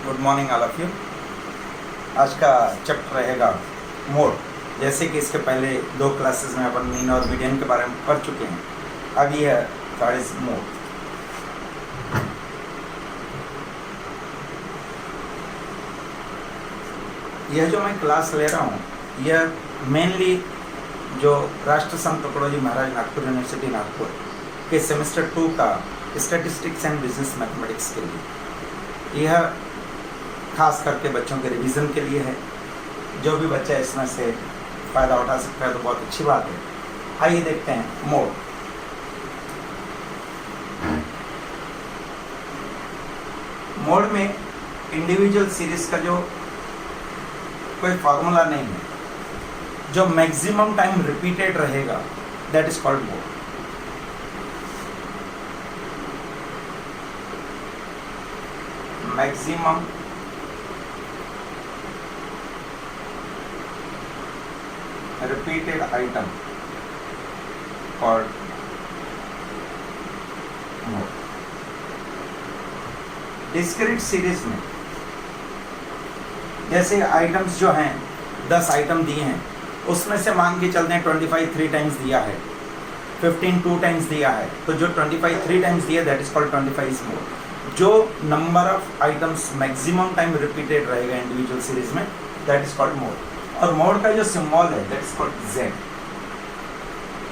Good morning all of you. आज का chapter रहेगा मोड। जैसे कि इसके पहले 2 क्लासेस में अपन मीन और मीडियन के बारे में पढ़ चुके हैं। अब ये है दैट इज मोड। यह जो मैं क्लास ले रहा हूँ यह मेनली जो राष्ट्र संत तुकडोजी महाराज नागपुर यूनिवर्सिटी नागपुर के सेमेस्टर 2 का स्टैटिस्टिक्स एंड बिजनेस मैथमेटिक्स के लिए, यह खास करके बच्चों के रिवीजन के लिए है। जो भी बच्चा इसमें से फ़ायदा उठा सकता है तो बहुत अच्छी बात है। आइए देखते हैं मोड। मोड में इंडिविजुअल सीरीज का जो कोई फार्मूला नहीं है, जो मैक्सिमम टाइम रिपीटेड रहेगा, that is called mode. Maximum repeated item called mode। Discrete series में जैसे आइटम्स जो हैं 10 आइटम दिए हैं, उसमें से मान के चलते हैं 25 3 टाइम्स दिया है, 15 2 टाइम्स दिया है, तो जो 25 3 टाइम्स दिया दैट इज कॉल्ड 25 मोड। जो number of items maximum time repeated रहेगा इंडिविजुअल सीरीज में, दैट इज कॉल्ड मोड। और मोड का जो सिंबल है that is called Z।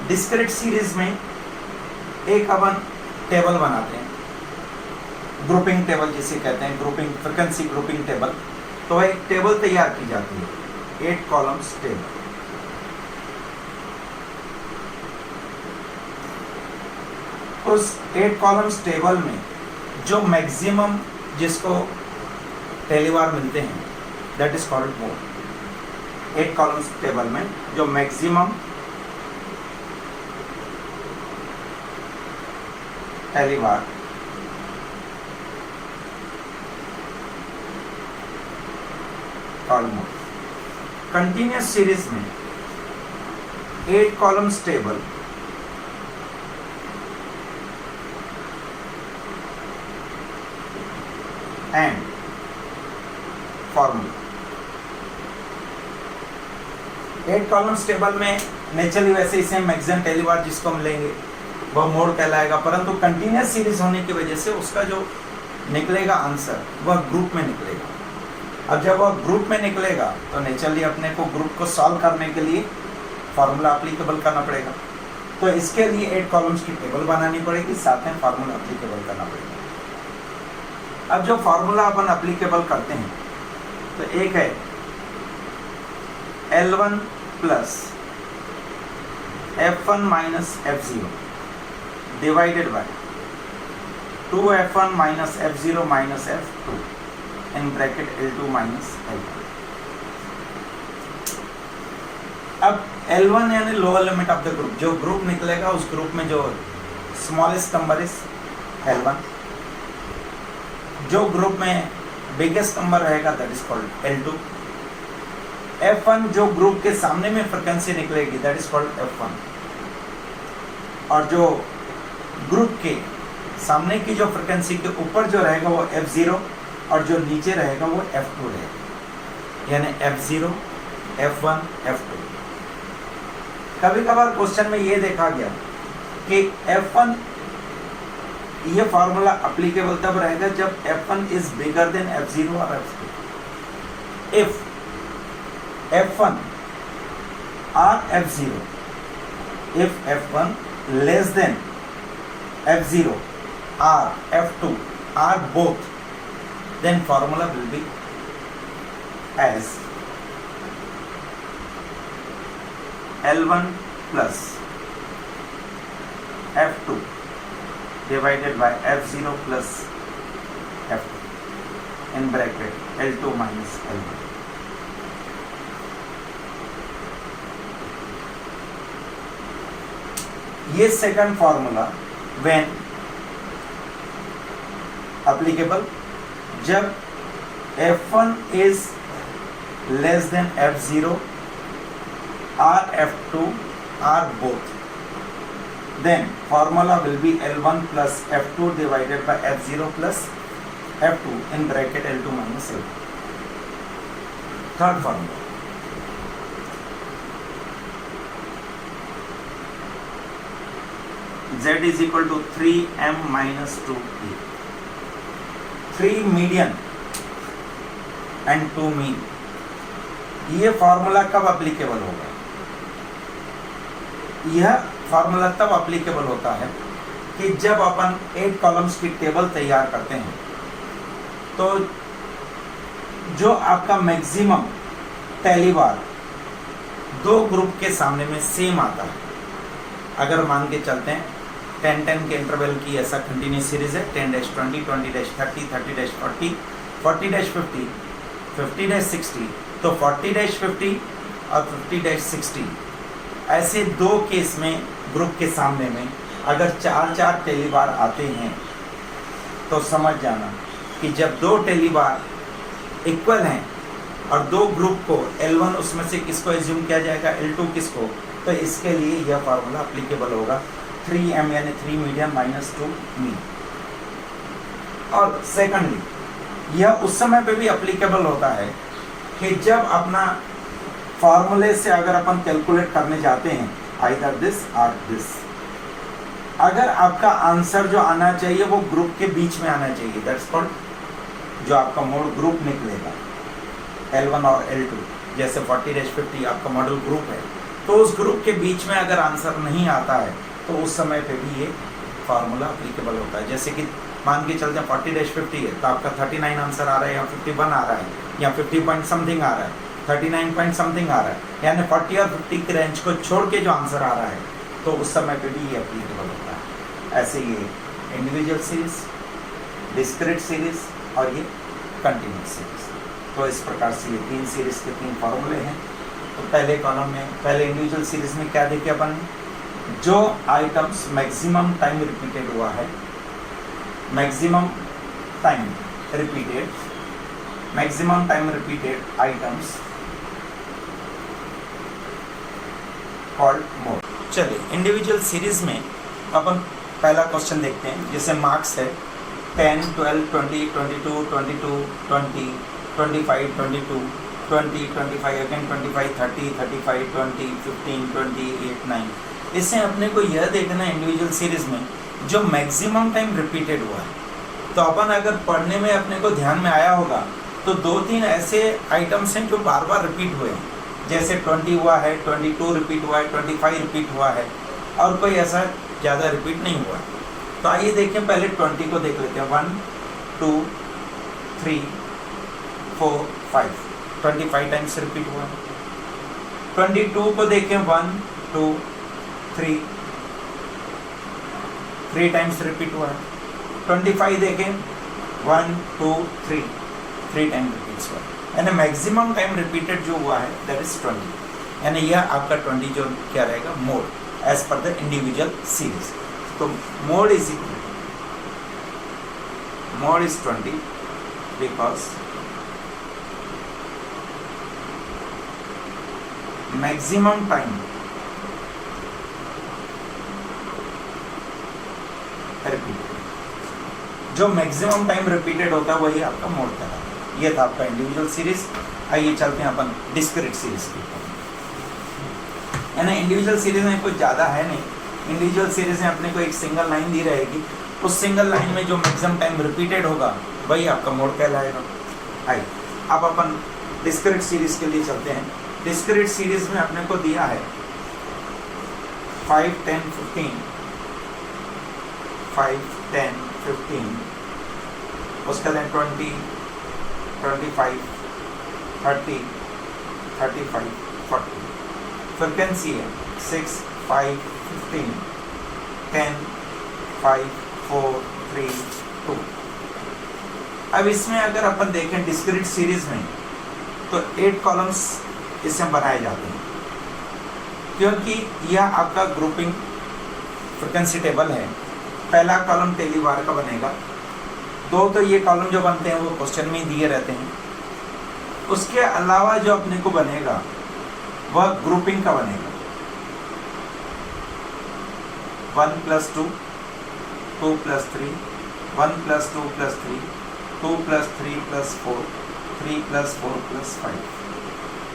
Discrete series में एक अपन टेबल बनाते हैं, ग्रुपिंग टेबल जिसे कहते हैं, ग्रुपिंग फ्रीक्वेंसी ग्रुपिंग टेबल। तो वह एक टेबल तैयार की जाती है, 8 कॉलम्स टेबल। उस 8 कॉलम्स टेबल में जो मैक्सिमम जिसको टेलीवार मिलते हैं that is called mode. 8 columns table में जो मैक्सिमम टेलीवार कॉलम। कंटिन्यूस सीरीज में 8 columns table and formula. 8 columns table में नेचुरली वैसे ही सेम मैक्सिमम टेलीवार जिसको हम लेंगे वह मोड कहलाएगा, परंतु कंटिन्यूस सीरीज होने की वजह से उसका जो निकलेगा आंसर वह ग्रुप में निकलेगा। अब जब वह ग्रुप में निकलेगा तो नेचुरली अपने को ग्रुप को सॉल्व करने के लिए फार्मूला अप्लीकेबल करना पड़ेगा। तो इसके लिए 8 कॉलम्स की टेबल बनानी पड़ेगी, साथ में फार्मूला अप्लीकेबल करना पड़ेगा। अब जो फार्मूला अपन अप्लीकेबल करते हैं तो एक है L1 plus F1 minus F0 divided by 2F1 minus F0 minus F2 in bracket L2 minus L1। अब L1 यानी lower limit of the group, जो ग्रुप निकलेगा उस ग्रुप में जो स्मॉलेस्ट नंबर इज L1, जो ग्रुप में बिगेस्ट नंबर रहेगा that is called L2। F1 जो ग्रुप के सामने में फ्रीक्वेंसी निकलेगी दैट इज कॉल्ड F1, और जो ग्रुप के सामने की जो फ्रीक्वेंसी के ऊपर जो रहेगा वो F0 और जो नीचे रहेगा वो F2 रहेगा, यानी F0 F1 F2। कभी कभार क्वेश्चन में ये देखा गया कि F1 ये फार्मूला अप्लीकेबल तब रहेगा जब F1 is bigger than F0 और F2। If F1 or F0, if F1 less than F0 or F2 or both, then formula will be as L1 plus F2 divided by F0 plus F2 in bracket L2 minus L1। ये second formula when applicable जब F1 is less than F0 or F2 or both, then formula will be L1 plus F2 divided by F0 plus F2 in bracket L2 minus L2. Third formula, Z is equal to 3m minus 2e. 3 median and 2 mean, ये formula कब applicable होगा? यह formula तब applicable होता है कि जब अपन 8 columns की टेबल तैयार करते हैं तो जो आपका मैक्सिमम टैली बार दो ग्रुप के सामने में सेम आता है। अगर मान के चलते हैं 10-10 के इंटरवल की ऐसा कंटिन्यूस सीरीज है, 10-20, 20-30, 30-40, 40-50, 50-60, तो 40-50 और 50-60 ऐसे दो केस में ग्रुप के सामने में अगर 4-4 टेली बार आते हैं तो समझ जाना कि जब दो टेली बार इक्वल हैं और दो ग्रुप को L1 उसमें से किसको एज्यूम किया जाएगा, L2 किसको, तो इसके लिए यह फार्मूला अप्लीकेबल होगा 3m यानी 3 मीडियन माइनस 2 मीन। और सेकंडली यह उस समय पे भी अप्लीकेबल होता है कि जब अपना फॉर्मूले से अगर अपन कैलकुलेट करने जाते हैं आइदर दिस और दिस, अगर आपका आंसर जो आना चाहिए वो ग्रुप के बीच में आना चाहिए, दैट्स कॉल्ड जो आपका मोड ग्रुप निकलेगा L1 और L2, जैसे 40-50 आपका मॉडल ग्रुप है, तो उस ग्रुप के बीच में अगर आंसर नहीं आता है तो उस समय पे भी ये फार्मूला अप्लीकेबल होता है। जैसे कि मान के चलते हैं 40-50 है तो आपका 39 आंसर आ रहा है या 51 आ रहा है या 50 पॉइंट समथिंग आ रहा है, 39 पॉइंट समथिंग आ रहा है, यानी 40 और 50 के रेंज को छोड़ के जो आंसर आ रहा है तो उस समय पे भी ये अप्लीकेबल होता है। ऐसे ये इंडिविजुअल सीरीज, डिस्क्रीट सीरीज और ये कंटिन्यूस सीरीज। तो इस प्रकार से ये 3 सीरीज के 3 फार्मूले हैं। तो पहले कॉलम में, पहले इंडिविजुअल सीरीज में क्या देखे अपन, जो आइटम्स मैक्सिमम टाइम रिपीटेड हुआ है, maximum time repeated items called mode. चलिए इंडिविजुअल सीरीज में अपन पहला क्वेश्चन देखते हैं, जैसे मार्क्स है 10, 12, 20, 22, 22, 20, 25, 22, 20, 25, अगेन 25, 30, 35, 20, 15, 20, 8, 9। इससे अपने को यह देखना है इंडिविजुअल सीरीज में जो मैक्सिमम टाइम रिपीटेड हुआ है, तो अपन अगर पढ़ने में अपने को ध्यान में आया होगा तो 2-3 ऐसे आइटम्स हैं जो बार बार रिपीट हुए हैं, जैसे 20 हुआ है, 22 रिपीट हुआ है, 25 रिपीट हुआ है और कोई ऐसा ज़्यादा रिपीट नहीं हुआ है। तो आइए देखें, पहले 20 को देख लेते हैं। 1, 2, 3, 4, 5, 25 टाइम्स रिपीट हुआ है। 22 को देखें, 1, 2, 3 टाइम्स रिपीट हुआ है। 25 देखें, 1, 2, 3 टाइम रिपीट्स हुआ है, यानी मैक्सिमम टाइम रिपीटेड जो हुआ है दैट इज 20, यानी यह आपका 20 जो क्या रहेगा, mode as per the individual series. तो mode is 20 because maximum time repeated, जो मैक्सिमम टाइम रिपीटेड होता है वही आपका मोड कहलाता है। ये था आपका इंडिविजुअल सीरीज। आइए चलते हैं अपन डिस्क्रीट सीरीज की। यानी इंडिविजुअल सीरीज में कुछ ज़्यादा है नहीं, इंडिविजुअल सीरीज में अपने को एक सिंगल लाइन दी रहेगी, उस सिंगल लाइन में जो मैक्सिमम टाइम रिपीटेड होगा वही आपका मोड कहलाएगा। आइए अब अपन डिस्क्रीट सीरीज के लिए चलते हैं। डिस्क्रीट सीरीज में अपने को दिया है 5, 10, 15, 5, 10, 15, उसके बाद 20, 25, 30, 35, 40। फ्रीक्वेंसी है 6, 5, 15, 10, 5, 4, 3, 2। अब इसमें अगर अपन देखें डिस्क्रीट सीरीज में तो 8 कॉलम्स इसमें बनाए जाते हैं, क्योंकि यह आपका ग्रुपिंग फ्रीक्वेंसी टेबल है। पहला कॉलम टेली बार का बनेगा, 2 तो ये कॉलम जो बनते हैं वो क्वेश्चन में ही दिए रहते हैं। उसके अलावा जो अपने को बनेगा वह ग्रुपिंग का बनेगा, 1 + 2, 2 + 3, 1 + 2 + 3, 2 + 3 + 4, 3 + 4 + 5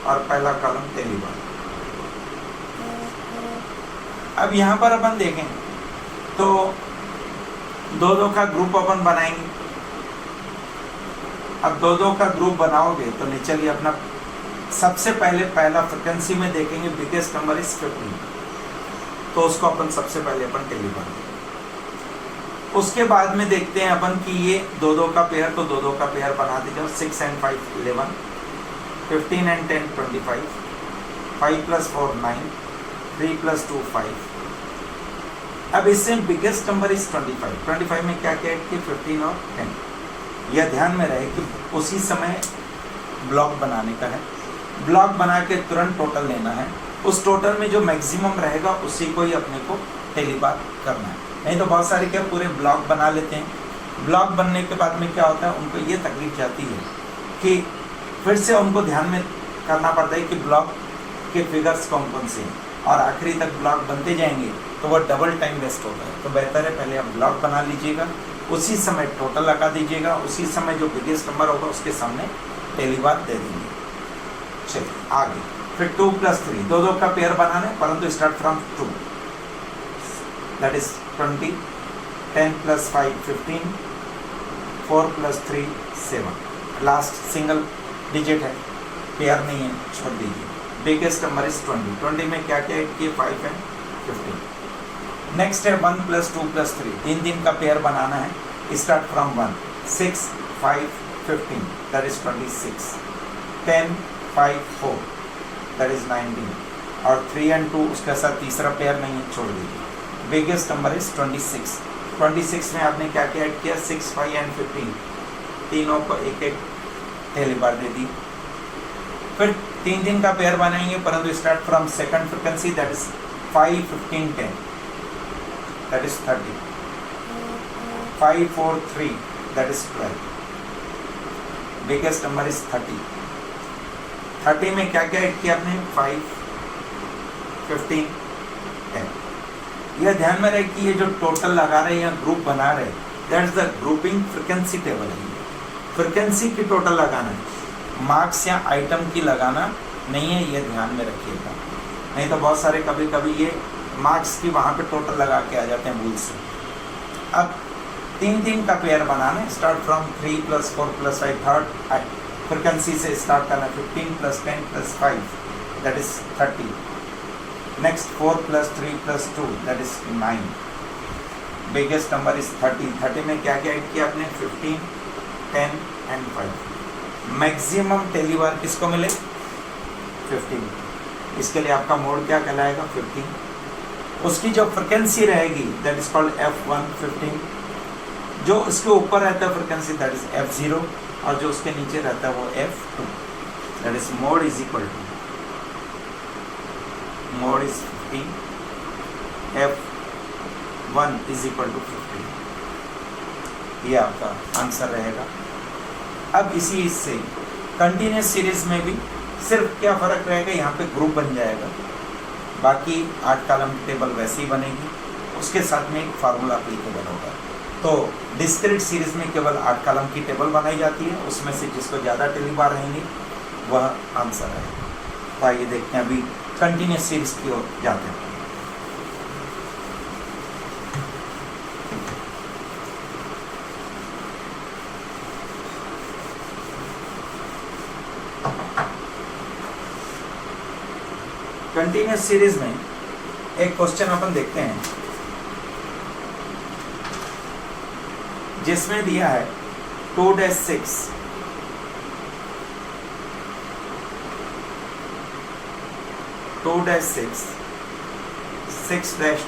और पहला कॉलम टेली बार। अब यहाँ पर अपन देखें तो 2-2 का ग्रुप अपन बनाएंगे। अब 2-2 का ग्रुप बनाओगे तो चलिए अपना सबसे पहला फ्रिक्वेंसी में देखेंगे बिगेस्ट नंबर इज 15, तो उसको अपन सबसे पहले अपन टेली बार। उसके बाद में देखते हैं अपन कि ये 2-2 का पेयर, तो 2-2 का पेयर बना दीजिए। 6 and 5 11, 15 and 10 25, 5 + 4 9, 3 + 2 5। अब इससे बिगेस्ट नंबर इज 25। 25 में क्या क्या ऐड किए? 15 और 10। यह ध्यान में रहे कि उसी समय ब्लॉक बनाने का है। ब्लॉक बना के तुरंत टोटल लेना है। उस टोटल में जो मैक्सिमम रहेगा उसी को ही अपने को टेली बार करना है। नहीं तो बहुत सारे क्या पूरे ब्लॉक बना लेते हैं। ब्लॉक बनने के बाद में क्या होता है, उनको ये तकलीफ जाती है कि फिर से उनको ध्यान में करना पड़ता है कि ब्लॉक के फिगर्स कौन कौन से हैं, और आखिरी तक ब्लॉक बनते जाएंगे तो वह डबल टाइम वेस्ट होता है। तो बेहतर है पहले आप ब्लॉक बना लीजिएगा, उसी समय टोटल लगा दीजिएगा, उसी समय जो बिगेस्ट नंबर होगा उसके सामने टेली बार दे देंगे। चलिए आगे फिर 2 + 3, 2-2 का पेयर बनाना है, परंतु start from 2, that is 20, 10 + 5 15, 4 + 3 7। Last single digit है, पेयर नहीं है, छोड़ दीजिए। Biggest number is 20। 20 में क्या क्या ऐड किए? 5 and 15। नेक्स्ट है 1 + 2 + 3, 3 का पेयर बनाना है। Start from 1, 6 5 15, that is 26, 10 5 4, that is 19, और 3 and 2 उसके साथ तीसरा पेयर नहीं है, छोड़ दीजिए। Biggest number is 26। 26 में आपने क्या क्या ऐड किया? 6 5 and 15, तीनों को एक एक टेली बार दे दी। फिर 3 का पेयर बनाएंगे, परंतु start from second frequency, that is 5 15 10, that is 30, 5 4 3, that is 12। Biggest number is 30। 30 में क्या क्या ऐड किया आपने? 5 15 10। यह ध्यान में रहे कि ये जो टोटल लगा रहे हैं या ग्रुप बना रहे हैं, that's the grouping frequency table है। फ्रिक्वेंसी की टोटल लगाना है, मार्क्स या आइटम की लगाना नहीं है, ये ध्यान में रखिएगा। नहीं तो बहुत सारे कभी कभी ये मार्क्स की वहाँ पे टोटल लगा के आ जाते हैं भूल से। अब 3 का पेयर बनाना है। स्टार्ट फ्रॉम 3 + 4 + 5, थर्ड फ्रिक्वेंसी से स्टार्ट करना है। 15 + 10 + 5, that is 30। Next 4 + 3 + 2, that is 9। Biggest number is 30। 30 में क्या क्या ऐड किया आपने? 15 10 and 5। मैक्सिमम टेली बार किसको मिले? 15। इसके लिए आपका मोड क्या कहलाएगा? 15। उसकी जो फ्रिक्वेंसी रहेगी दैट इज कॉल्ड F1 15। जो उसके ऊपर रहता है फ्रिक्वेंसी दैट इज F0, और जो उसके नीचे रहता है वो F2, that is mode is equal to mode is 15, F1 is equal to 15। ये आपका आंसर रहेगा। अब इसी से कंटिन्यूस सीरीज में भी सिर्फ क्या फ़र्क रहेगा, यहाँ पे ग्रुप बन जाएगा, बाकी 8 कॉलम टेबल वैसे ही बनेगी, उसके साथ में एक फार्मूला एप्लीकेबल होगा। तो डिस्क्रीट सीरीज में केवल 8 कॉलम की टेबल बनाई जाती है, उसमें से जिसको ज़्यादा टेली बार रहेंगे वह आंसर है। तो आइए देखते हैं अभी कंटिन्यूस सीरीज की ओर जाते हैं। कंटिन्यूस सीरीज में एक क्वेश्चन अपन देखते हैं जिसमें दिया है 2-6 2-6 6-10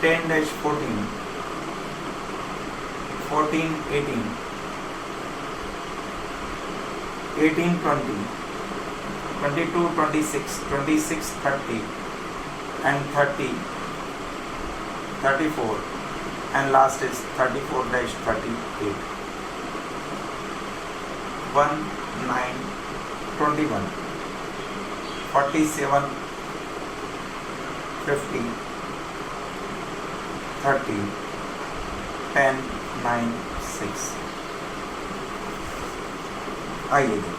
10-14 14-18 18-20 22-26 26-30 and 30-34 and last is 34-38 19-21 47 50 30 10 96। आइए देखिए,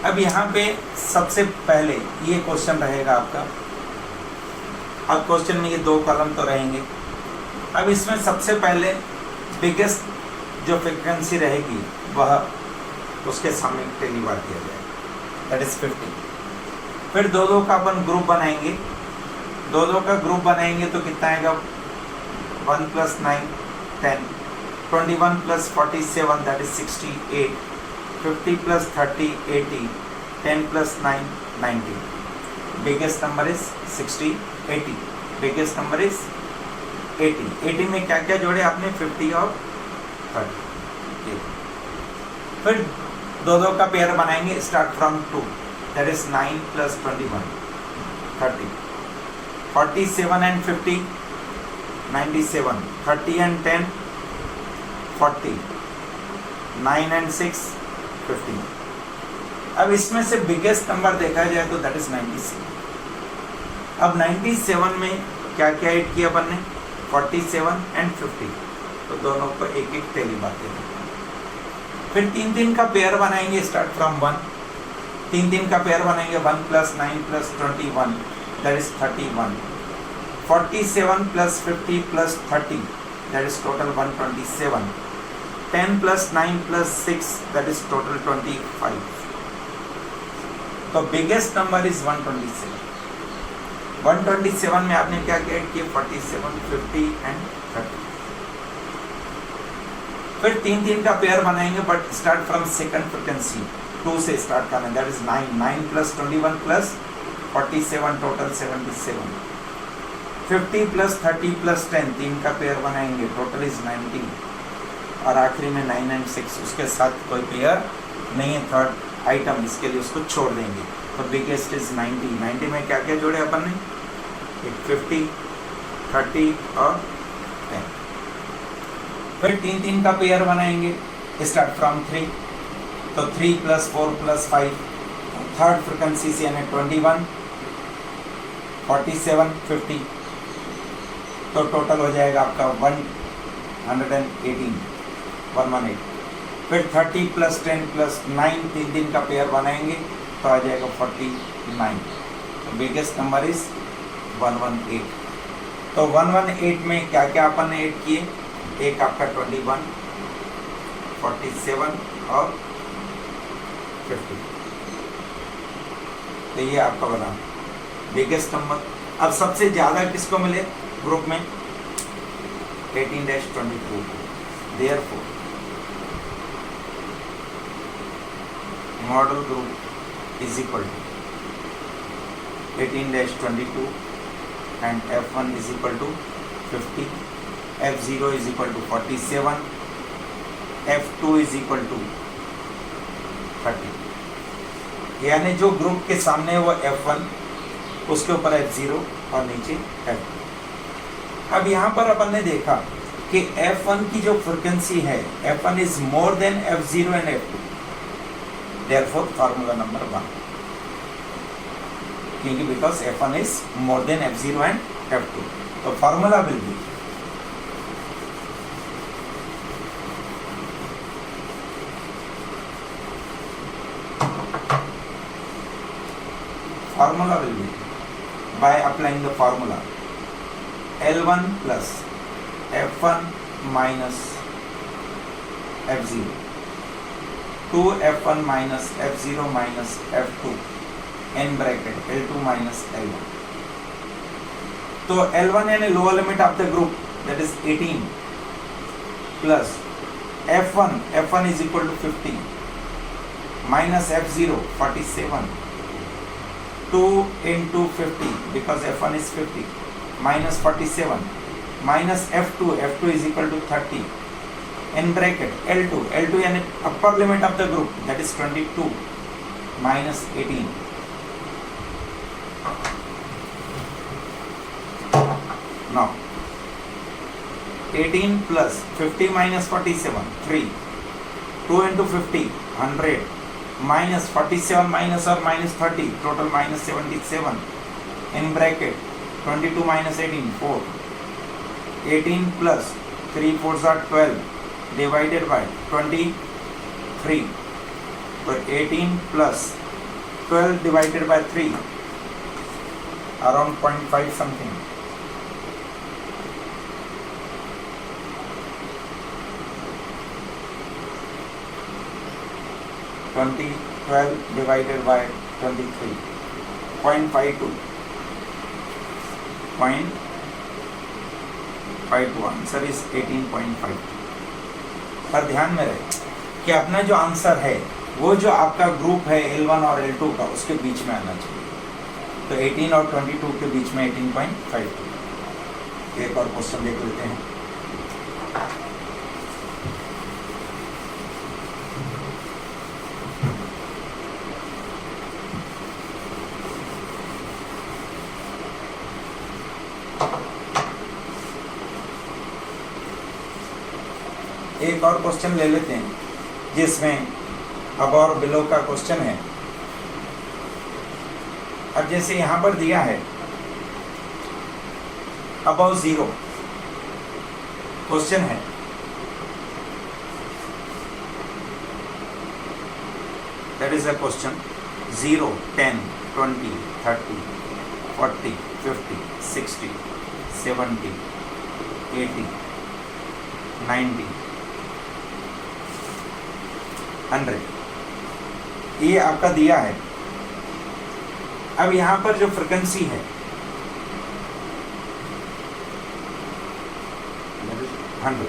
अब यहाँ पे सबसे पहले ये क्वेश्चन रहेगा आपका। अब क्वेश्चन में ये 2 कॉलम तो रहेंगे। अब इसमें सबसे पहले बिगेस्ट जो फ्रीक्वेंसी रहेगी वह उसके सामने पहली बार दिया जाएगा, दैट इज 50। फिर 2-2 का अपन ग्रुप बनाएंगे। 2-2 का ग्रुप बनाएंगे तो कितना आएगा, 1 + 9 10, 21 + 47 that is 68, 50 + 30 80, 10 + 9 90। Biggest number is 60 80, biggest number is 80। 80 में क्या क्या जोड़े आपने, 50 और 30। फिर 2-2 का पेयर बनाएंगे, start from 2 that is 9 + 21 30, 47 and 50 97, 30 and 10 40, 9 and 6 15। अब इसमें से बिगेस्ट नंबर देखा जाए तो दैट इज 97। अब 97 में क्या क्या ऐड किया अपन ने, 47 and 50, तो दोनों को एक एक टेली बात देते हैं। फिर 3-3 का पेयर बनाएंगे, स्टार्ट फ्रॉम 1, 3-3 का पेयर बनाएंगे, 1 + 9 + 21 that is 31, 47 + 50 + 30 that is total 127, 10 + 9 + 6 that is total 25। तो बिगेस्ट नंबर इज 127। 127 में आपने क्या ऐड किए, 47 50 and 30। फिर 3-3 का पेयर बनाएंगे, but start from second frequency 2 से स्टार्ट करना, दैट इज 9 + 21 + 47 टोटल 77, 50 + 30 + 10 3 का पेयर बनाएंगे, टोटल इज 90। और आखिरी में 9 and 6, उसके साथ कोई पेयर नहीं है थर्ड आइटम, इसके लिए उसको छोड़ देंगे। तो बिगेस्ट इज 90। 90 में क्या क्या जोड़े अपन ने, 50 30 और 10। फिर 3-3 का पेयर बनाएंगे, स्टार्ट फ्रॉम 3, तो 3 + 4 + 5 थर्ड फ्रीक्वेंसी से यानी 21 47 50, तो टोटल हो जाएगा आपका 118 118। फिर 30 + 10 + 9 3-3 का पेयर बनाएंगे तो आ जाएगा 49। तो बिगेस्ट नंबर इज 118। तो 118 में क्या क्या अपन ने ऐड किए, एक आपका 21 47 और 50, तो ये आपका बना बिगेस्ट नंबर। अब सबसे ज़्यादा किसको मिले ग्रुप में, 18-22। Therefore modal group is equal to 18-22 and F1 is equal to 50, F0 is equal to 47, F2 is equal to 30। यानी जो ग्रुप के सामने है वो F1, उसके ऊपर F0 और नीचे F2। अब यहाँ पर अपन ने देखा कि F1 की जो फ्रीक्वेंसी है, F1 is more than F0 and F2, therefore formula number 1, क्योंकि because F1 is more than F0 and F2, तो formula will be by applying the formula L1 plus F1 minus F0 2F1 minus F0 minus F2 in bracket L2 minus L1। तो L1 यानी lower limit of the group that is 18 plus F1 is equal to 50 minus F0 47, 2 into 50 because F1 is 50 minus 47 minus F2 is equal to 30 in bracket L2 यानी upper limit of the group that is 22 minus 18। Now 18 plus 50 minus 47 3, 2 into 50 100 minus 47 minus or minus 30 total minus 77 in bracket 22 minus 18 4, 18 plus 3 4 12 divided by 23, तो 18 plus 12 divided by 3, around 0.5 something. Twenty 12 divided by 23, 0.52, 0.52, answer is 18.5. पर ध्यान में रहे कि अपना जो answer है वो जो आपका ग्रुप है L1 और L2 का उसके बीच में आना चाहिए. तो 18 और 22 के बीच में 18.52. एक और क्वेश्चन देख लेते हैं. एक और क्वेश्चन ले लेते हैं जिसमें अब और बिलो का क्वेश्चन है. अब जैसे यहां पर दिया है अबव 0 क्वेश्चन है, दैट इज अ क्वेश्चन 0 10 20 30 40 50 60 70 80 90 100, ये आपका दिया है. अब यहां पर जो फ्रीक्वेंसी है 100,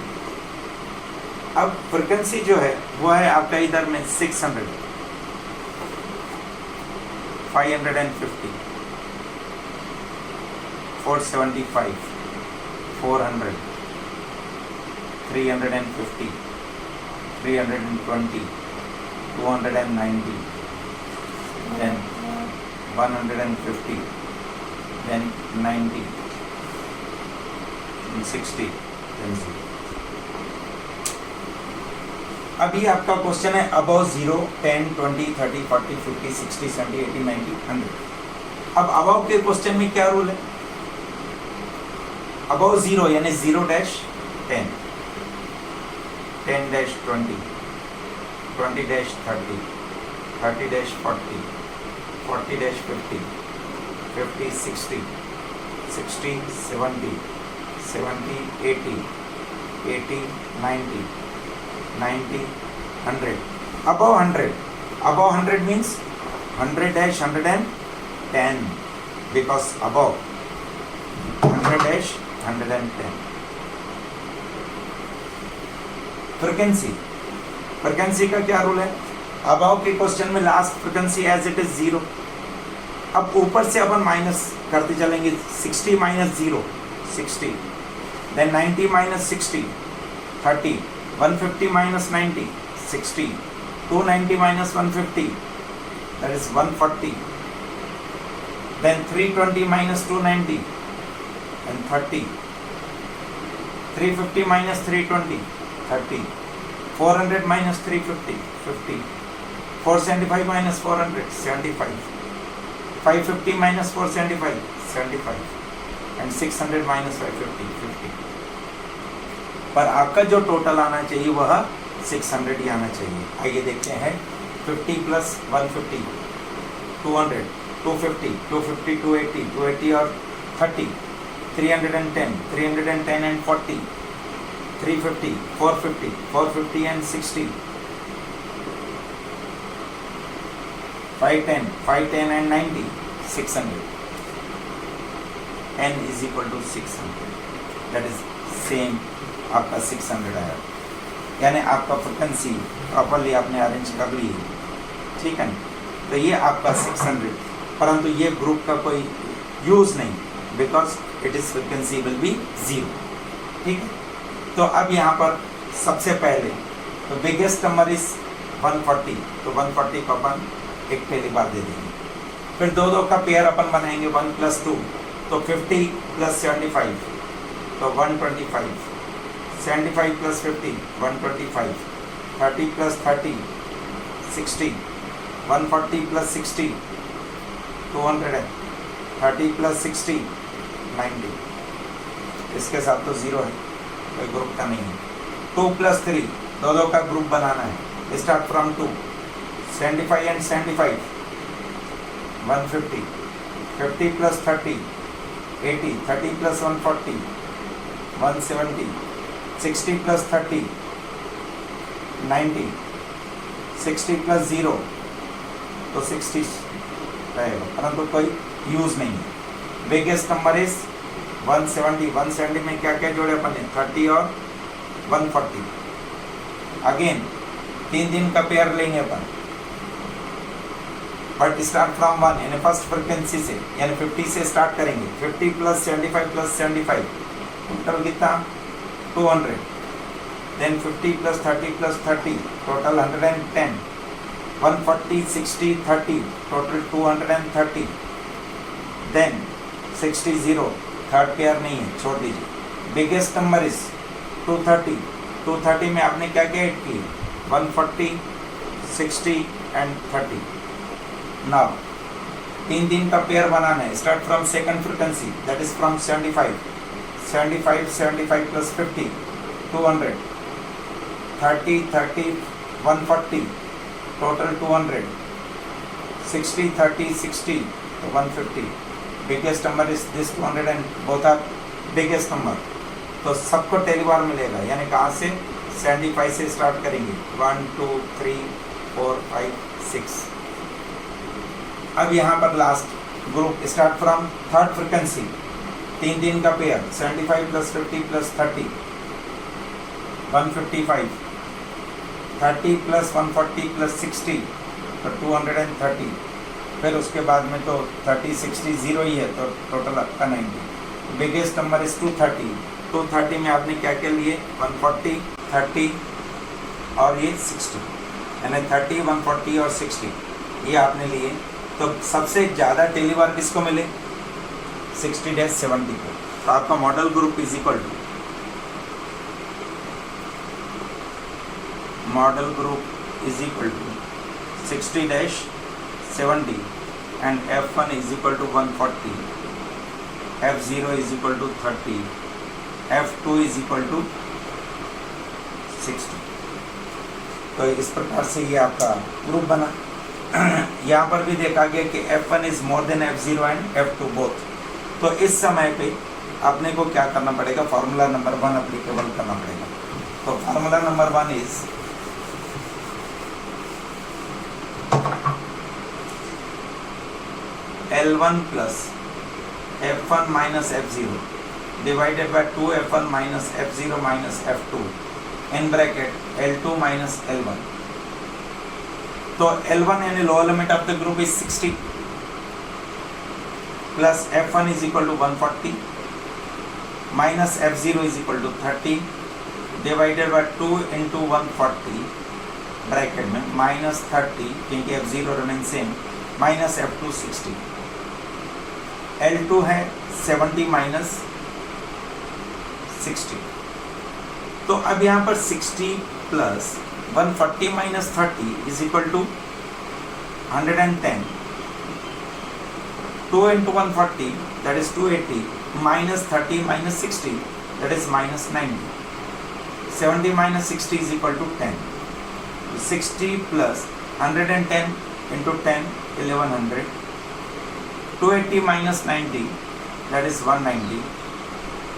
अब फ्रीक्वेंसी जो है वो है आपका इधर में 600, 550, 475, 400, 350, 320, 290, then 150, then 90, then 60, then 0. अभी आपका क्वेश्चन है अबव 0 10 20 30 40 50 60 70 80 90 100. अब अबव के क्वेश्चन में क्या रूल है? अबव 0 यानी 0 dash 10, 10 dash 20, 20 dash 30, 30 dash 40, 40 dash 50, 50 60, 60 70, 70 80, 80 90, 90 100. Above 100, above 100 means 100 dash 110, because above 100 dash 110. Frequency का क्या रूल है? अबाव के क्वेश्चन में last frequency as it is 0. अब ऊपर से अपन माइनस करते चलेंगे. 60 minus 0 60, then 90 minus 60 30, 150 minus 90 60, 290 minus 150 that is 140, then 320 minus 290 and 30, 350 minus 320 30, 400 minus 350 50, 475 minus 400 75, 550 minus 475 75, and 600 minus 550 50. पर आपका जो टोटल आना चाहिए वह 600 ही आना चाहिए. आइए देखते हैं. 50 plus 150 200, 250 250 280 280 और 30, 310 310 and 40, 350 450 450 and 60, 510 510 and 90, 600. n is equal to 600. that is same आपका 600 आया. यानी आपका फ्रीक्वेंसी प्रॉपरली आपने अरेंज कर ली है. ठीक है. तो ये आपका 600, परंतु ये ग्रुप का कोई यूज नहीं, because it is frequency will be 0. ठीक है. तो अब यहाँ पर सबसे पहले तो बिगेस्ट नंबर इज 140, तो 140 को अपन एक पहली बार दे देंगे. फिर दो दो का पेयर अपन बनाएंगे 1 + 2, तो 50 + 75 तो 125, 75 + 50 125, 30 + 30 60, 140 + 60 200, 30 + 60 90. इसके साथ तो 0 है. कोई ग्रुप का नहीं है। 2 + 3 दो का ग्रुप बनाना है। स्टार्ट फ्रॉम 2, 75 and 75 150, 50 + 30 80, 30 + 140 170, 60 + 30 90, 60 + 0 तो 60 रहेगा, परंतु कोई यूज नहीं है। Biggest number is 170। 170 में क्या क्या जोड़े अपन ने, 30 और 140। अगेन 3 दिन का पेयर लेंगे अपन, बट स्टार्ट फ्रॉम 1 यानी फर्स्ट फ्रिक्वेंसी से, यानी 50 से स्टार्ट करेंगे। 50 + 75 + 75 टोटल कितना, 200। Then 50 + 30 + 30 total 110। 140 60 30 total 230। Then 60 0 third pair नहीं है, छोड़ दीजिए। Biggest number is 230। 230 में आपने क्या क्या ऐड किए, 140 60 and 30। नाउ 3 दिन का पेयर बनाना है। Start from second frequency, that is from 75 75 75 + 50 200। 30 30 140 total 200। 60 30 60 तो 150। Biggest number is this 200 and both are biggest number. तो सबको टेलीबार मिलेगा, यानी कहाँ से, 75 से स्टार्ट करेंगे। 1 2 3 4 5 6। अब यहाँ पर last group, start from third frequency, 3 दिन का पेयर, 75 + 50 + 30 155, 30 + 140 + 60 तो 230। फिर उसके बाद में तो 30 60 0 ही है, तो टोटल आपका 90। Biggest number is 230। 230 में आपने क्या क्या लिए, 140 30 और ये 60, यानी 30 140 और 60 ये आपने लिए। तो सबसे ज़्यादा टेलीबार किसको मिले, 60-70 को। तो आपका modal group is equal to, modal group is equal to 60-70 and F1 is equal to 140, F0 is equal to 30, F2 is equal to 60। तो इस प्रकार से ये आपका ग्रुप बना। यहाँ पर भी देखा गया कि F1 is more than F0 and F2 both. तो इस समय पे अपने को क्या करना पड़ेगा, फार्मूला नंबर 1 अप्लीकेबल करना पड़ेगा। तो formula number 1 is L1 + F1 - F0 divided by 2F1 - F0 - F2 in bracket L2 - L1। तो L1 यानी lower limit of the group is 60 plus F1 is equal to 140 minus F0 is equal to 30 divided by 2 × 140 bracket में -30 क्योंकि F0 remain same minus F2 60। L2 है 70 minus 60। तो अब यहाँ पर 60 plus 140 minus 30 is equal to 110। 2 × 140 that is 280 minus 30 minus 60 that is minus 90। 70 minus 60 is equal to 10। 60 plus 110 into 10 1100। 280 minus 90 that is 190।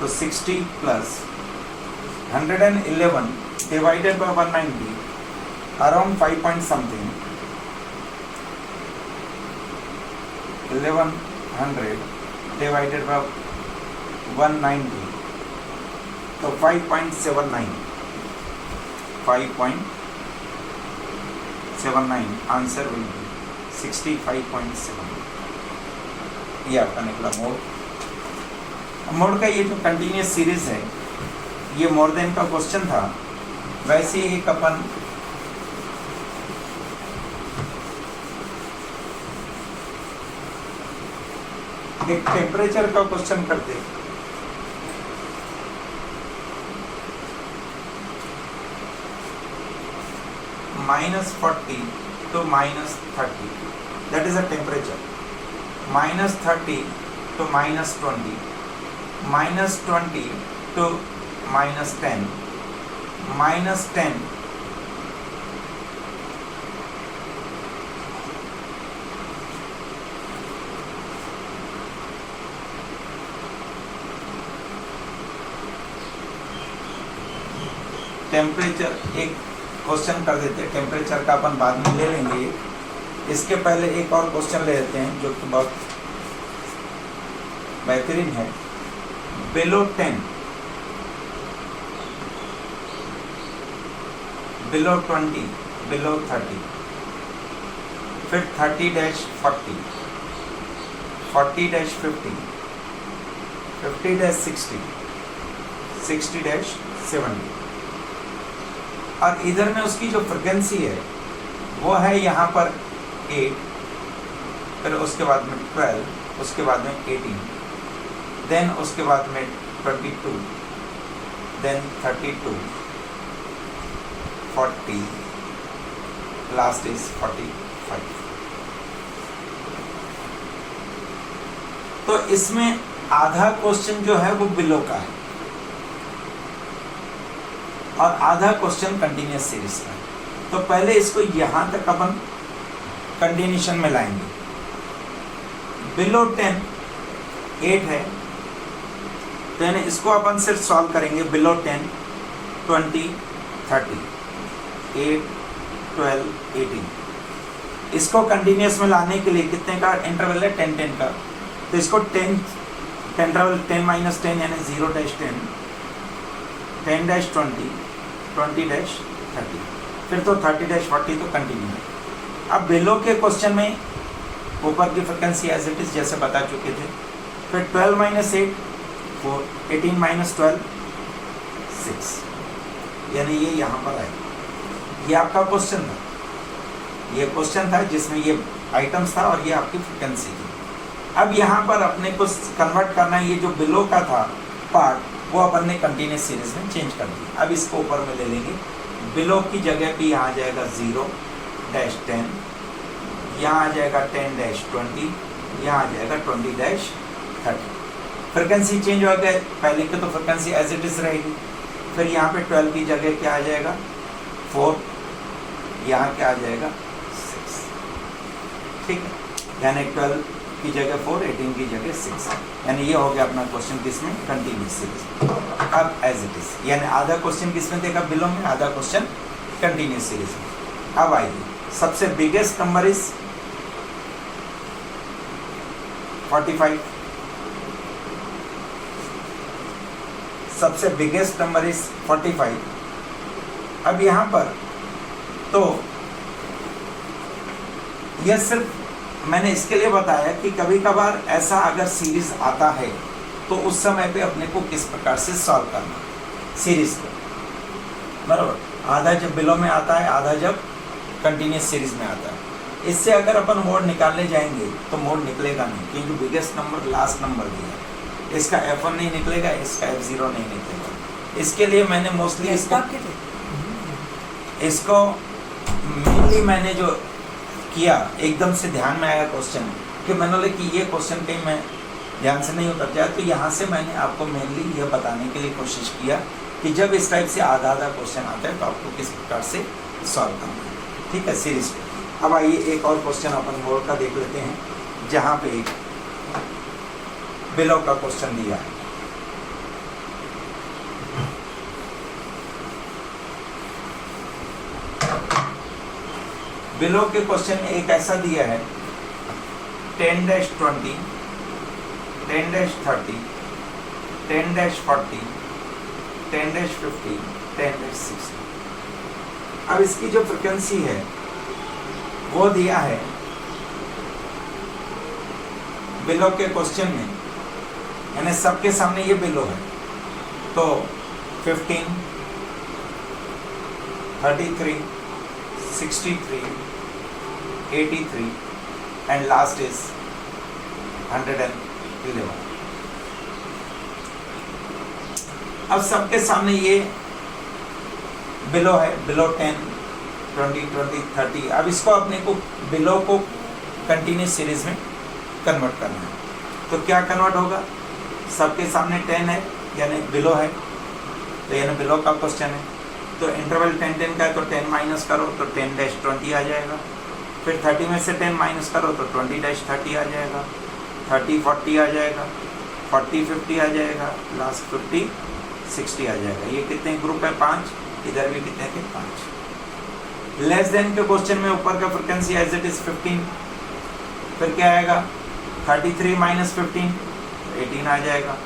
तो 60 plus 111 divided by 190 around 5 point something 1100 divided by 190 तो 5.79 answer will be 65.7। ये आपका निकला mode का ये जो continuous series है ये मोर देन का क्वेश्चन था। वैसे ही एक अपन एक टेम्परेचर का क्वेश्चन करते -40 to -30 that is a temperature। -30 to -20 -20 to -10 -10 temperature, एक क्वेश्चन कर देते हैं टेम्परेचर का, अपन बाद में ले लेंगे। इसके पहले एक और क्वेश्चन ले लेते हैं जो कि बहुत बेहतरीन है। बिलो 10, बिलो 20, बिलो 30, फिर 30-40, 40-50, 50-60, 60-70, और इधर में उसकी जो फ्रिक्वेंसी है वो है यहाँ पर 8, फिर उसके बाद में 12, उसके बाद में 18, देन उसके बाद में 22, देन 32, 40, लास्ट इज 45। तो इसमें आधा क्वेश्चन जो है वो बिलो का है और आधा क्वेश्चन कंटिन्यूअस सीरीज का है। तो पहले इसको यहां तक अपन कंटिन्यूशन में लाएंगे। बिलो 10 8 है, तो यानी इसको अपन सिर्फ सॉल्व करेंगे। बिलो 10 20 30 8 12 18, इसको कंटिन्यूअस में लाने के लिए कितने का इंटरवल है? 10-10 का। तो इसको 10 इंटरवल 10-10 यानी 0-10, 10-20, 20-30, फिर तो 30-40 तो कंटिन्यू है। अब बिलो के क्वेश्चन में ऊपर की फ्रिक्वेंसी एज इट इज जैसे बता चुके थे, फिर 12-8 4, 18-12 6, यानी ये यहाँ पर आए। ये आपका क्वेश्चन था, ये क्वेश्चन था जिसमें ये आइटम्स था और ये आपकी फ्रिक्वेंसी थी। अब यहाँ पर अपने को कन्वर्ट करना है, ये जो बिलो का था पार्ट वो अपन ने कंटिन्यूस सीरीज में चेंज कर दिया। अब इसको ऊपर में ले लेंगे। बिलो की जगह पे यहाँ आ जाएगा 0-10, यहाँ आ जाएगा 10-20, यहाँ आ जाएगा 20-30। फ्रिक्वेंसी चेंज हो गया, पहले की तो फ्रिक्वेंसी एज इट इज रहेगी। फिर यहाँ पे 12 की जगह क्या आ जाएगा? 4, यहाँ क्या आ जाएगा? 6, ठीक है। यानी 12 की जगह 4, 18 की जगह 6, यानी ये हो गया अपना क्वेश्चन किसमें? Continuous series. अब एज इट इज, यानी आधा क्वेश्चन किसमें देखा? बिलो में, आधा क्वेश्चन कंटिन्यूस सीरीज में। अब आइए, सबसे बिगेस्ट नंबर इज 45, सबसे बिगेस्ट नंबर इज 45। अब यहाँ पर तो यह सिर्फ मैंने इसके लिए बताया कि कभी कभार ऐसा अगर सीरीज आता है तो उस समय पे अपने को किस प्रकार से सॉल्व करना सीरीज को, बराबर। आधा जब बिलो में आता है, आधा जब कंटिन्यूस सीरीज में आता है। इससे अगर अपन मोड निकालने जाएंगे तो मोड निकलेगा नहीं, क्योंकि बिगेस्ट नंबर लास्ट नंबर दिया है। इसका F1 नहीं निकलेगा, इसका F0 नहीं निकलेगा। इसके लिए मैंने मोस्टली इसको मेनली मैंने जो किया, एकदम से ध्यान में आया क्वेश्चन कि मैंने बोला कि ये क्वेश्चन कहीं मैं ध्यान से नहीं उतर जाए, तो यहाँ से मैंने आपको मेनली यह बताने के लिए कोशिश किया कि जब इस टाइप से आधा आधा क्वेश्चन आता है तो आपको किस प्रकार से सॉल्व करना है, ठीक है, सीरीज पे। अब आइए एक और क्वेश्चन अपन मोड का देख लेते हैं, जहाँ पे एक बिलो का क्वेश्चन दिया है। बिलो के क्वेश्चन में एक ऐसा दिया है 10-20, 10-30, 10-40, 10-50, 10-60। अब इसकी जो फ्रिक्वेंसी है वो दिया है बिलो के क्वेश्चन में, यानी सबके सामने ये बिलो है। तो 15, 33, 63, 83 and last is 111। अब सबके सामने ये बिलो है, बिलो 10, 20, 30। अब इसको अपने को बिलो को कंटिन्यूस सीरीज में कन्वर्ट करना है। तो क्या कन्वर्ट होगा? सबके सामने 10 है, यानी बिलो है, तो यानी बिलो का क्वेश्चन है। तो इंटरवल 10-10 का है तो 10 माइनस करो तो 10-20 आ जाएगा। फिर 30 में से 10 माइनस करो तो 20-30 आ जाएगा, 30-40 आ जाएगा, 40-50 आ जाएगा, लास्ट 50-60 आ जाएगा। ये कितने ग्रुप है? 5। इधर भी कितने थे? 5। लेस देन के क्वेश्चन में ऊपर का फ्रीक्वेंसी एज इट इज 15। फिर क्या आएगा? 33 माइनस 15 18 आ जाएगा,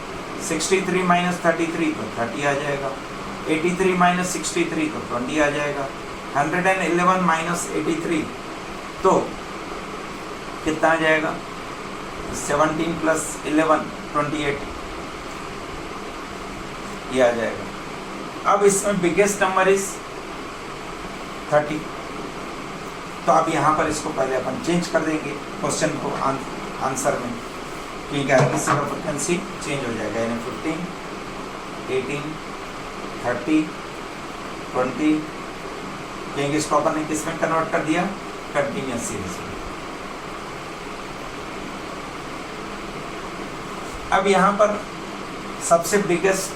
63 माइनस 33 तो 30 आ जाएगा, 83 माइनस 63 तो 20 आ जाएगा, 111 माइनस 83 तो कितना आ जाएगा? 17 प्लस 11 28 ये आ जाएगा। अब इसमें बिगेस्ट नंबर इज 30। तो अब यहाँ पर इसको पहले अपन चेंज कर देंगे क्वेश्चन को आंसर में, क्योंकि हर किसी का फ्रिक्वेंसी चेंज हो जाएगा। यानी 15, 18, 30, 20, क्योंकि इसको अपन ने किस में कन्वर्ट कर दिया? कंटिन्यूअस सीरीज में। अब यहाँ पर सबसे बिगेस्ट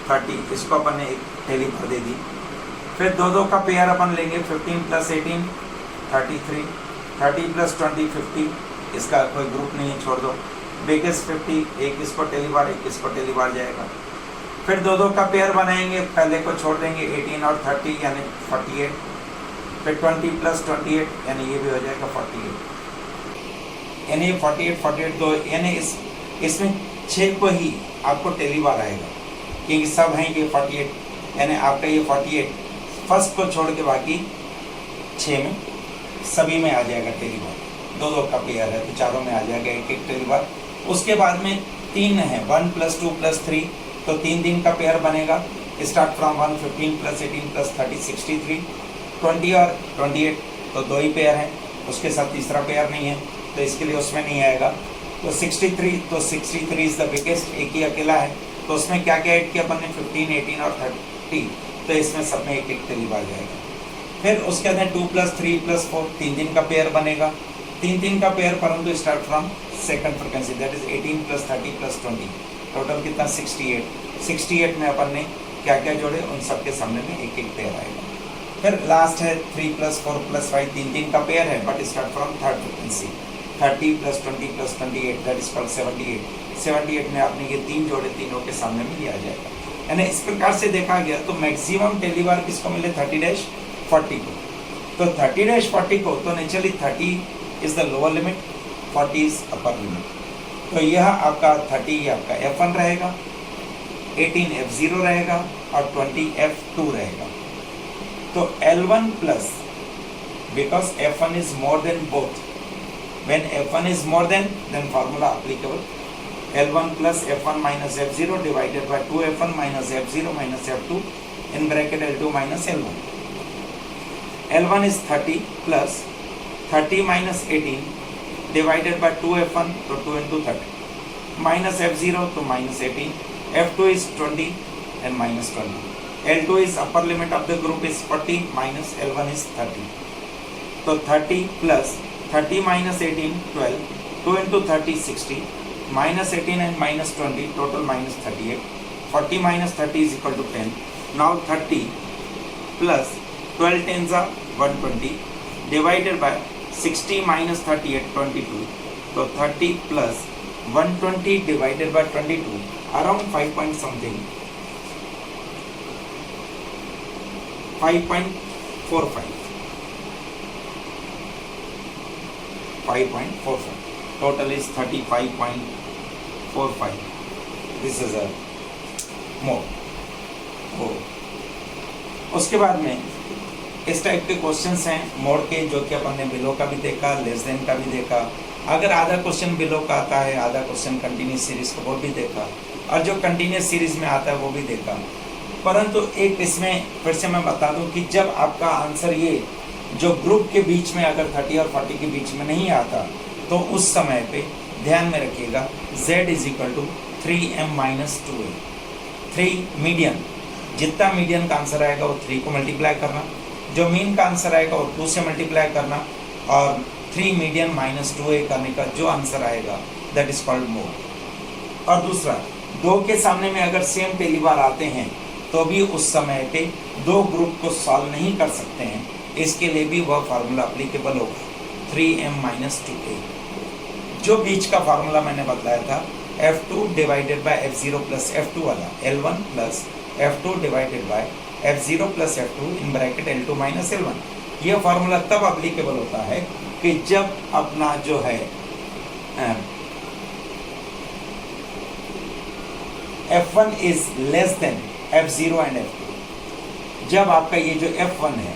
30, इसको अपन ने एक टेली पर दे दी। फिर दो का पेयर अपन लेंगे, 15 प्लस 18 33, 30 प्लस 20 50, इसका कोई ग्रुप नहीं है, छोड़ दो। बिगेस्ट 50, एक इसको टेली बार, एक इसको टेली बार जाएगा। फिर दो का पेयर बनाएंगे, पहले को छोड़ देंगे, 18 और 30 यानी 48। फिर 20 प्लस 28 यानी ये भी हो जाएगा 48, यानी 48 दो, यानी इसमें 6 को ही आपको टेली बार आएगा, क्योंकि सब हैं ये 48, यानी आपका ये 48 फर्स्ट को छोड़ के बाकी 6 में सभी में आ जाएगा टेली बार। दो का पेयर है तो चारों में आ जाएगा एक टेली बार। उसके बाद में 3 है, 1 प्लस 2 प्लस 3, तो 3 का पेयर बनेगा। स्टार्ट फ्रॉम 1, 15 प्लस 18 प्लस 30 63, 20 और 28 तो 2 ही पेयर हैं, उसके साथ तीसरा पेयर नहीं है तो इसके लिए उसमें नहीं आएगा। तो 63, तो 63 इज द बिगेस्ट, एक ही अकेला है। तो उसमें क्या क्या ऐड किया अपन ने? 15, 18 और 30, तो इसमें सब में एक टेली बार जाएगा। फिर उसके अंदर 2 प्लस 3 प्लस 4 3 का पेयर बनेगा। 3 का पेयर, परंतु start from second frequency, that is 18 plus 30 plus 20, total कितना? 68। 68 में अपन ने क्या क्या जोड़े? उन सबके सामने में एक पेयर आएगा। फिर लास्ट है 3 प्लस 4 प्लस 5, 3 का पेयर है, but start from third frequency, 30 plus 20 plus 28, that is called 78। 78 में आपने ये 3 जोड़े, तीनों के सामने में ये आ जाएगा। यानी इस प्रकार से देखा गया तो मैक्सिमम टेली बार किसको मिले? 30-40 को। तो 30-40 को, तो naturally 30 is the lower limit, 40 is upper limit. तो यह आपका 30 आपका F1 रहेगा, 18 F0 रहेगा और 20 F2 रहेगा। तो L1 plus, because F1 is more than both, when F1 is more than, then formula applicable, L1 plus F1 minus F0 divided by 2F1 minus F0 minus F2 in bracket L2 minus L1. L1 is 30 plus 30 minus 18 divided by 2F1, so 2 into 30, minus F0 to minus 18, F2 is 20 and minus 20. L2 is upper limit of the group is 40 minus L1 is 30. So 30 plus 30 minus 18 12, 2 into 30 60, minus 18 and minus 20, total minus 38. 40 minus 30 is equal to 10. Now 30 plus 12 tens are 120 divided by 60 minus 38 22. So 30 plus 120 divided by 22, around 5 point something, 5.45. 5.45. Total is 35.45. This is a more. उसके बाद में इस type के questions हैं mode के, जो कि अपन ने बिलो का भी देखा, लेस देन का भी देखा। अगर आधा क्वेश्चन बिलो का आता है, आधा क्वेश्चन कंटिन्यूस सीरीज का, वो भी देखा, और जो कंटिन्यूस सीरीज में आता है वो भी देखा। परंतु एक इसमें फिर से मैं बता दूं कि जब आपका आंसर ये जो ग्रुप के बीच में अगर 30 और 40 के बीच में नहीं आता, तो उस समय पे ध्यान में रखिएगा z is equal to 3m-2a। 3 median, जितना मीडियन का आंसर आएगा वो 3 को मल्टीप्लाई करना, जो मीन का आंसर आएगा वो 2 से मल्टीप्लाई करना, और 3 मीडियन माइनस 2a करने का जो आंसर आएगा दैट इज कॉल्ड मोड। और दूसरा, 2 के सामने में अगर सेम पहली बार आते हैं तो भी उस समय पे दो ग्रुप को सॉल्व नहीं कर सकते हैं, इसके लिए भी वह फार्मूला अप्लीकेबल होगा 3m - 2a। जो बीच का फार्मूला मैंने बताया था F2 divided by F0 plus F2 वाला, L1 plus F2 divided by F0 plus F2 in bracket L2 minus L1, यह फार्मूला तब अप्लीकेबल होता है कि जब अपना जो है F1 is less than F0 and F2। जब आपका ये जो F1 है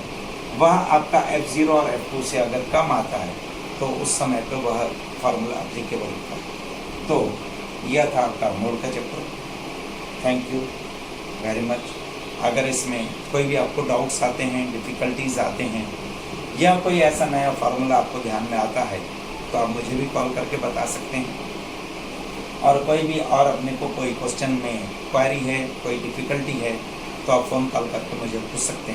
वह आपका F0 और F2 से अगर कम आता है तो उस समय पे वह फार्मूला अप्लीकेबल होता है। तो यह था आपका मोड का chapter. Thank you very much. अगर इसमें कोई भी आपको डाउट्स आते हैं, डिफ़िकल्टीज आते हैं, या कोई ऐसा नया फार्मूला आपको ध्यान में आता है तो आप मुझे भी कॉल करके बता सकते हैं। और कोई भी और अपने को कोई क्वेश्चन में क्वेरी है, कोई डिफ़िकल्टी है तो आप फ़ोन कॉल करके मुझे पूछ सकते हैं।